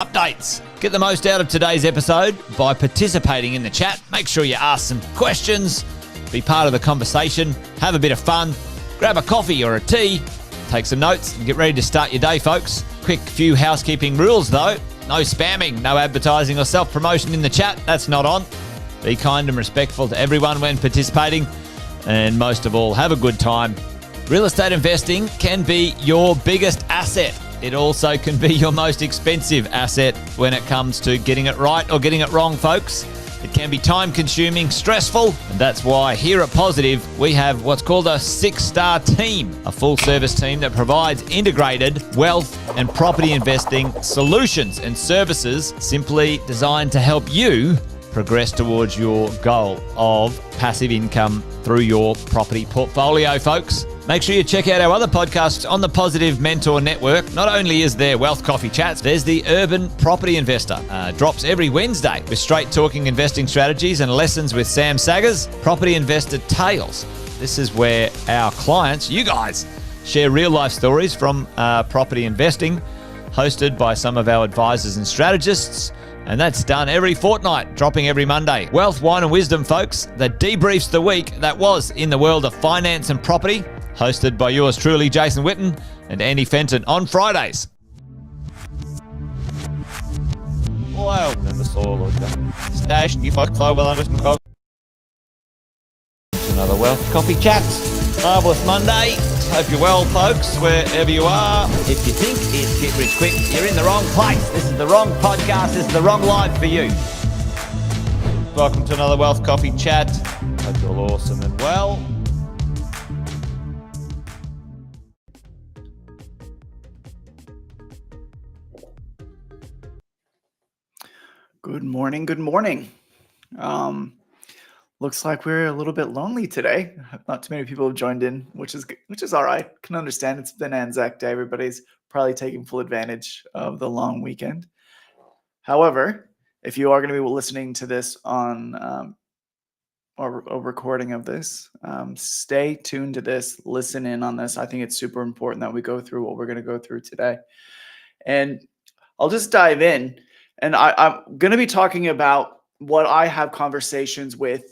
Updates. Get the most out of today's episode by participating in the chat. Make sure you ask some questions, be part of the conversation, have a bit of fun, grab a coffee or a tea, take some notes and get ready to start your day, folks. Quick few housekeeping rules though. No spamming, no advertising or self-promotion in the chat. That's not on. Be kind and respectful to everyone when participating. And most of all, have a good time. Real estate investing can be your biggest asset. It also can be your most expensive asset when it comes to getting it right or getting it wrong, folks. It can be time-consuming, stressful, and that's why here at Positive, we have what's called a 6-star team, a full-service team that provides integrated wealth and property investing solutions and services simply designed to help you progress towards your goal of passive income through your property portfolio, folks. Make sure you check out our other podcasts on the Positive Mentor Network. Not only is there Wealth Coffee Chats, there's the Urban Property Investor. Drops every Wednesday with straight talking investing strategies and lessons with Sam Saggers. Property Investor Tales. This is where our clients, you guys, share real life stories from property investing, hosted by some of our advisors and strategists. And that's done every fortnight, dropping every Monday. Wealth, Wine and Wisdom, folks, that debriefs the week that was in the world of finance and property, hosted by yours truly, Jason Witten and Andy Fenton on Fridays. Another Wealth Coffee Chat. Marvellous Monday. Hope you're well, folks, wherever you are. If you think it's Get Rich Quick, you're in the wrong place. This is the wrong podcast. This is the wrong live for you. Welcome to another Wealth Coffee Chat. Hope you're all awesome and well. Good morning. Good morning. Looks like we're a little bit lonely today. Not too many people have joined in, which is all right. Can understand. It's been Anzac Day. Everybody's probably taking full advantage of the long weekend. However, if you are going to be listening to this on or a recording of this, stay tuned to this. Listen in on this. I think it's super important that we go through what we're going to go through today. And I'll just dive in. And I'm going to be talking about what I have conversations with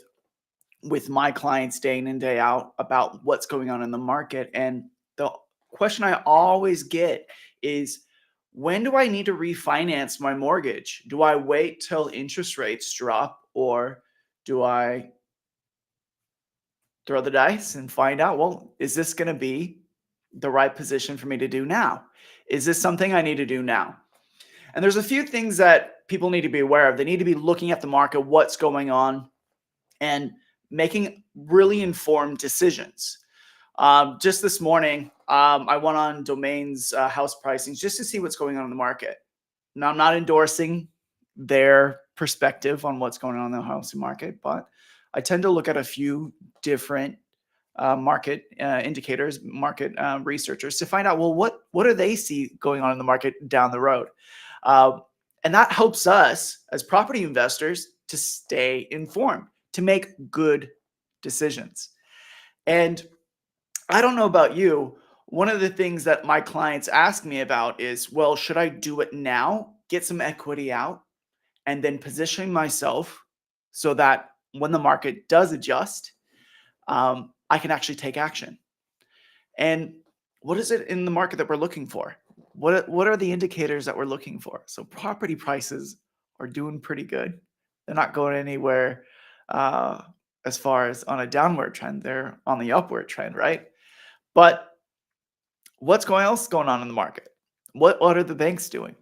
my clients day in and day out about what's going on in the market. And the question I always get is, when do I need to refinance my mortgage? Do I wait till interest rates drop, or do I throw the dice and find out, well, is this going to be the right position for me to do now? Is this something I need to do now? And there's a few things that people need to be aware of. They need to be looking at the market, what's going on, and making really informed decisions. Just this morning, I went on Domain's house pricings just to see what's going on in the market. Now, I'm not endorsing their perspective on what's going on in the housing market, but I tend to look at a few different market indicators, market researchers, to find out, well, what do they see going on in the market down the road? And that helps us as property investors to stay informed, to make good decisions. And I don't know about you, one of the things that my clients ask me about is, well, should I do it now, get some equity out, and then position myself so that when the market does adjust, I can actually take action? And what is it in the market that we're looking for? What are the indicators that we're looking for? So property prices are doing pretty good. They're not going anywhere as far as on a downward trend. They're on the upward trend, right? But what's else going on in the market? What are the banks doing?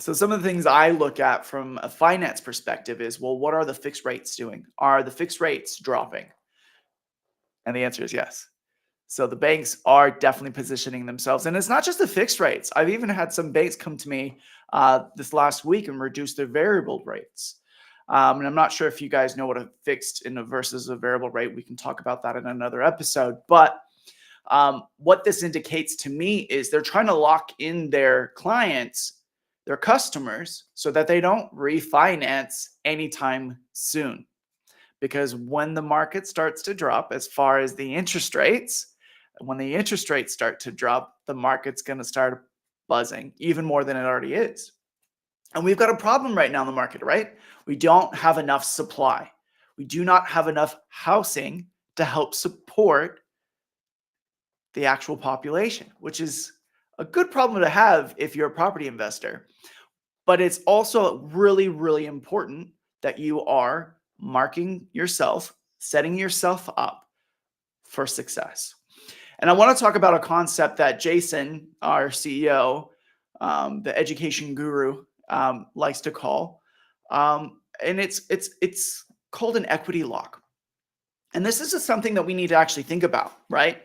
So some of the things I look at from a finance perspective is, well, what are the fixed rates doing? Are the fixed rates dropping? And the answer is yes. So the banks are definitely positioning themselves. And it's not just the fixed rates. I've even had some banks come to me this last week and reduce their variable rates. And I'm not sure if you guys know what a fixed versus a variable rate. We can talk about that in another episode. But what this indicates to me is they're trying to lock in their clients, their customers, so that they don't refinance anytime soon. Because when the market starts to drop, as far as the interest rates, when the interest rates start to drop, the market's going to start buzzing even more than it already is. And we've got a problem right now in the market, right? We don't have enough supply. We do not have enough housing to help support the actual population, which is a good problem to have if you're a property investor. But it's also really, really important that you are marking yourself, setting yourself up for success. And I want to talk about a concept that Jason, our CEO, the education guru, likes to call, and it's called an equity lock. And this is just something that we need to actually think about, right?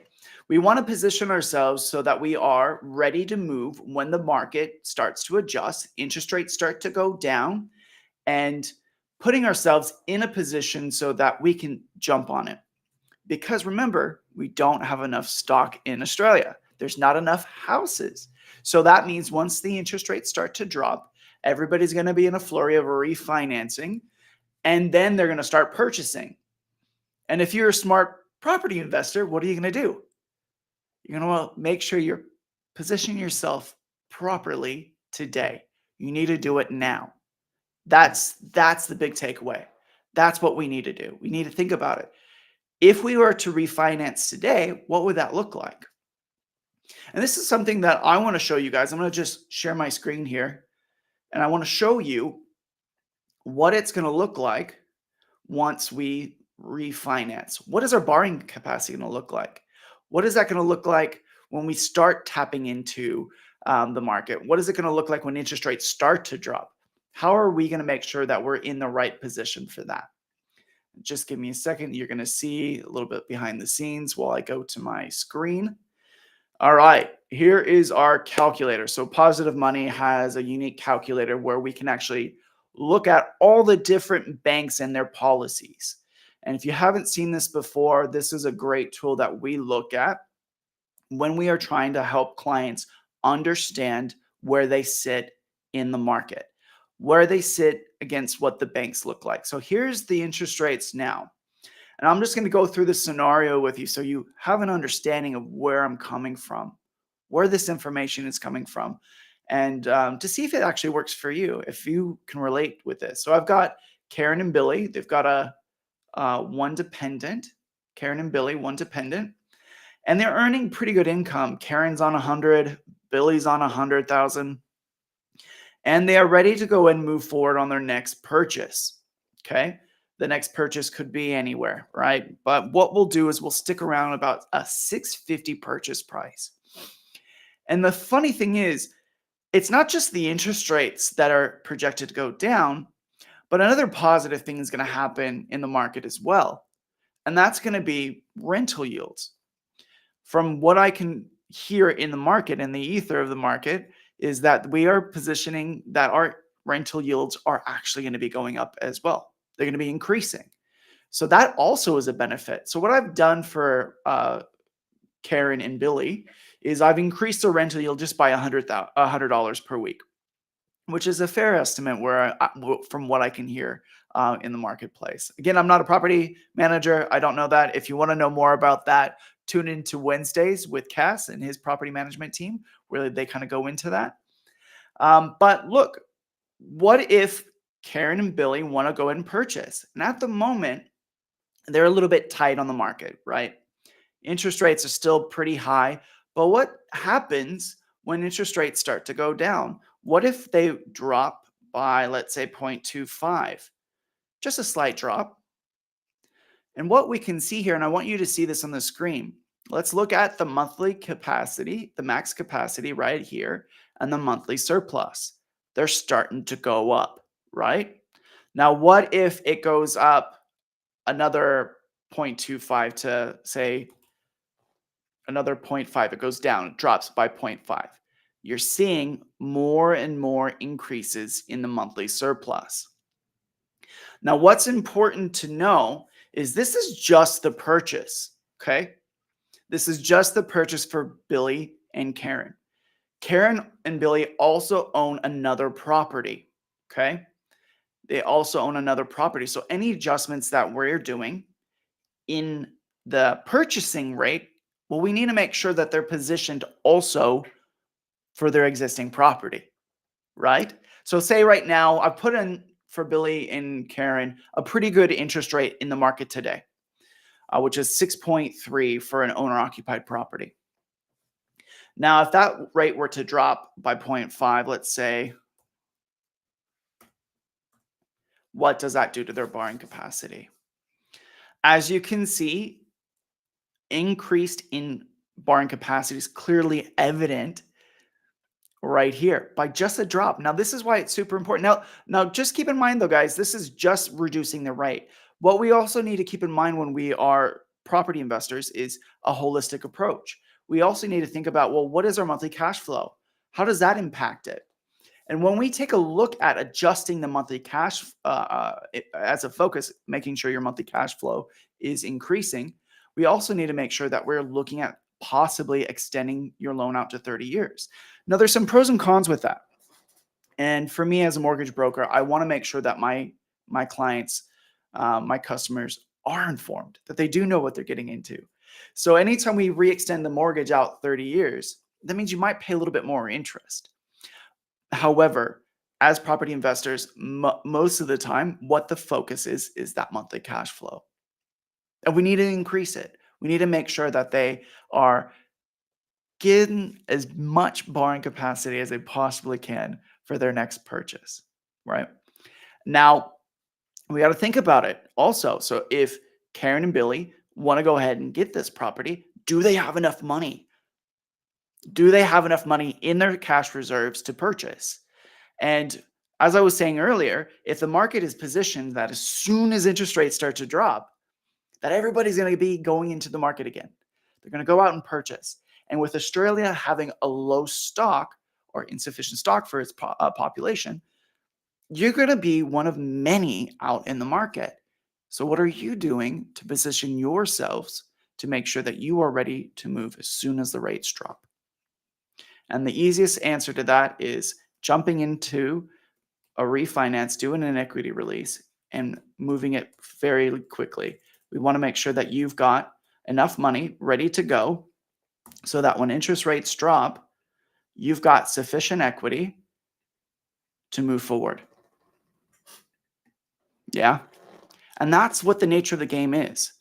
We want to position ourselves so that we are ready to move when the market starts to adjust, interest rates start to go down, and putting ourselves in a position so that we can jump on it. Because remember, we don't have enough stock in Australia. There's not enough houses. So that means once the interest rates start to drop, everybody's going to be in a flurry of refinancing, and then they're going to start purchasing. And if you're a smart property investor, what are you going to do? You're going to make sure you're positioning yourself properly today. You need to do it now. That's the big takeaway. That's what we need to do. We need to think about it. If we were to refinance today, what would that look like? And this is something that I want to show you guys. I'm going to just share my screen here, and I want to show you what it's going to look like once we refinance. What is our borrowing capacity going to look like? What is that going to look like when we start tapping into the market? What is it going to look like when interest rates start to drop? How are we going to make sure that we're in the right position for that? Just give me a second. You're going to see a little bit behind the scenes while I go to my screen. All right, here is our calculator. So Positive Money has a unique calculator where we can actually look at all the different banks and their policies. And if you haven't seen this before, this is a great tool that we look at when we are trying to help clients understand where they sit in the market, where they sit against what the banks look like. So here's the interest rates now. And I'm just going to go through the scenario with you so you have an understanding of where I'm coming from, where this information is coming from, and to see if it actually works for you, if you can relate with this. So I've got Karen and Billy. They've got one dependent, Karen and Billy, one dependent, and they're earning pretty good income. Karen's on 100, Billy's on 100,000, and they are ready to go and move forward on their next purchase. Okay. The next purchase could be anywhere, right? But what we'll do is we'll stick around about a $650 purchase price. And the funny thing is, it's not just the interest rates that are projected to go down, but another positive thing is going to happen in the market as well. And that's going to be rental yields. From what I can hear in the market and the ether of the market is that we are positioning that our rental yields are actually going to be going up as well. They're going to be increasing. So that also is a benefit. So what I've done for Karen and Billy is I've increased the rental yield just by $100 per week, which is a fair estimate from what I can hear in the marketplace. Again, I'm not a property manager. I don't know that. If you want to know more about that, tune into Wednesdays with Cass and his property management team, where they kind of go into that. But look, what if Karen and Billy want to go ahead and purchase? And at the moment, they're a little bit tight on the market, right? Interest rates are still pretty high. But what happens when interest rates start to go down? What if they drop by, let's say, 0.25? Just a slight drop. And what we can see here, and I want you to see this on the screen. Let's look at the monthly capacity, the max capacity right here, and the monthly surplus. They're starting to go up, right? Now, what if it goes up another 0.25 to say another 0.5? It goes down, it drops by 0.5. You're seeing more and more increases in the monthly surplus. Now, what's important to know is this is just the purchase, okay? This is just the purchase for Billy and Karen. Karen and Billy also own another property, okay? They also own another property. So any adjustments that we're doing in the purchasing rate, well, we need to make sure that they're positioned also for their existing property, right? So say right now, I've put in for Billy and Karen a pretty good interest rate in the market today, which is 6.3 for an owner occupied property. Now, if that rate were to drop by 0.5, let's say, what does that do to their borrowing capacity? As you can see, increased in borrowing capacity is clearly evident right here by just a drop. Now, this is why it's super important. Now just keep in mind though, guys, this is just reducing the rate. What we also need to keep in mind when we are property investors is a holistic approach. We also need to think about, well, what is our monthly cash flow? How does that impact it? And when we take a look at adjusting the monthly cash as a focus, making sure your monthly cash flow is increasing, we also need to make sure that we're looking at possibly extending your loan out to 30 years. Now, there's some pros and cons with that. And for me as a mortgage broker, I want to make sure that my clients, my customers are informed, that they do know what they're getting into. So anytime we re-extend the mortgage out 30 years, that means you might pay a little bit more interest. However, as property investors, most of the time, what the focus is that monthly cash flow. And we need to increase it. We need to make sure that they are getting as much borrowing capacity as they possibly can for their next purchase, right? Now, we got to think about it also. So if Karen and Billy want to go ahead and get this property, do they have enough money? Do they have enough money in their cash reserves to purchase? And as I was saying earlier, if the market is positioned that as soon as interest rates start to drop, that everybody's going to be going into the market again. They're going to go out and purchase. And with Australia having a low stock or insufficient stock for its population, you're going to be one of many out in the market. So what are you doing to position yourselves to make sure that you are ready to move as soon as the rates drop? And the easiest answer to that is jumping into a refinance, doing an equity release, and moving it very quickly. We want to make sure that you've got enough money ready to go so that when interest rates drop, you've got sufficient equity to move forward. Yeah. And that's what the nature of the game is.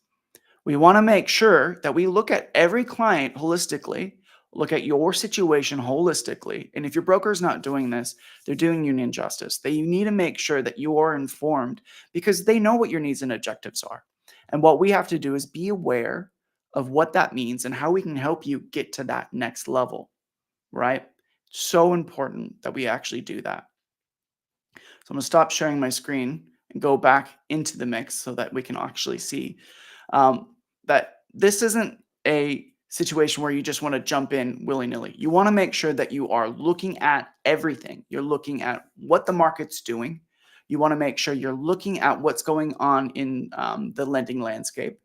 We want to make sure that we look at every client holistically, look at your situation holistically. And if your broker is not doing this, they're doing you an injustice. You need to make sure that you are informed because they know what your needs and objectives are. And what we have to do is be aware of what that means and how we can help you get to that next level, right? So important that we actually do that. So I'm going to stop sharing my screen and go back into the mix so that we can actually see that this isn't a situation where you just want to jump in willy-nilly. You want to make sure that you are looking at everything. You're looking at what the market's doing. You want to make sure you're looking at what's going on in the lending landscape.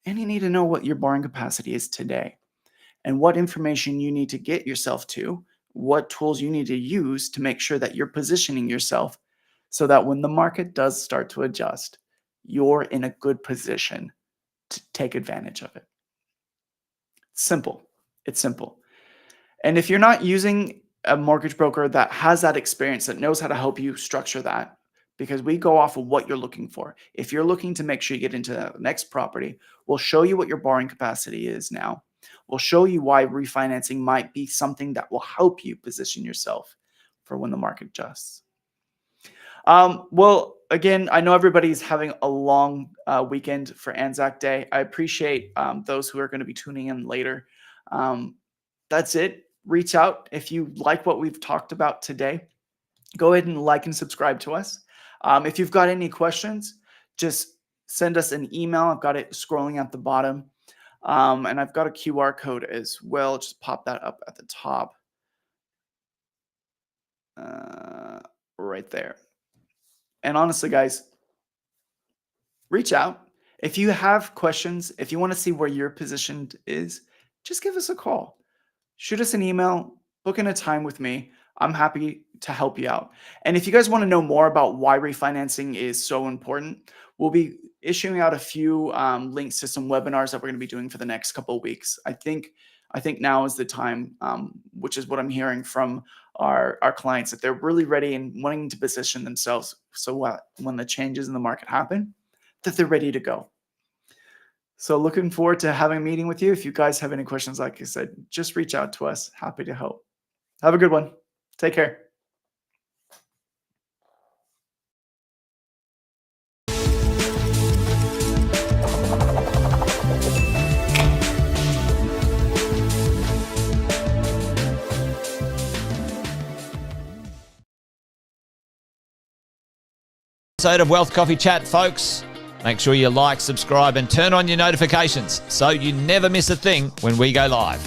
And you need to know what your borrowing capacity is today and what information you need to get yourself to, what tools you need to use to make sure that you're positioning yourself so that when the market does start to adjust, you're in a good position to take advantage of it. Simple. It's simple. And if you're not using a mortgage broker that has that experience, that knows how to help you structure that, because we go off of what you're looking for. If you're looking to make sure you get into the next property, we'll show you what your borrowing capacity is now. We'll show you why refinancing might be something that will help you position yourself for when the market adjusts. Well, again, I know everybody's having a long weekend for Anzac Day. I appreciate those who are going to be tuning in later. That's it. Reach out if you like what we've talked about today. Go ahead and like and subscribe to us. If you've got any questions, just send us an email. I've got it scrolling at the bottom. And I've got a QR code as well. Just pop that up at the top. Right there. And honestly, guys, reach out. If you have questions, if you want to see where your position is, just give us a call. Shoot us an email, book in a time with me. I'm happy to help you out. And if you guys want to know more about why refinancing is so important, we'll be issuing out a few links to some webinars that we're going to be doing for the next couple of weeks. I think now is the time, which is what I'm hearing from our clients that they're really ready and wanting to position themselves so when the changes in the market happen, that they're ready to go. So looking forward to having a meeting with you. If you guys have any questions, like I said, just reach out to us. Happy to help. Have a good one. Take care. Episode of Wealth Coffee Chat, folks. Make sure you like, subscribe, and turn on your notifications so you never miss a thing when we go live.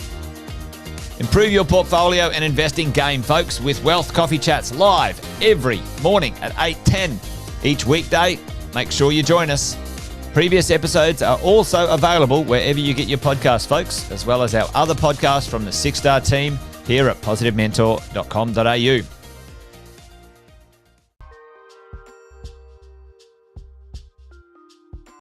Improve your portfolio and investing game, folks, with Wealth Coffee Chats live every morning at 8:10 each weekday. Make sure you join us. Previous episodes are also available wherever you get your podcasts, folks, as well as our other podcasts from the 6-Star team here at positivementor.com.au.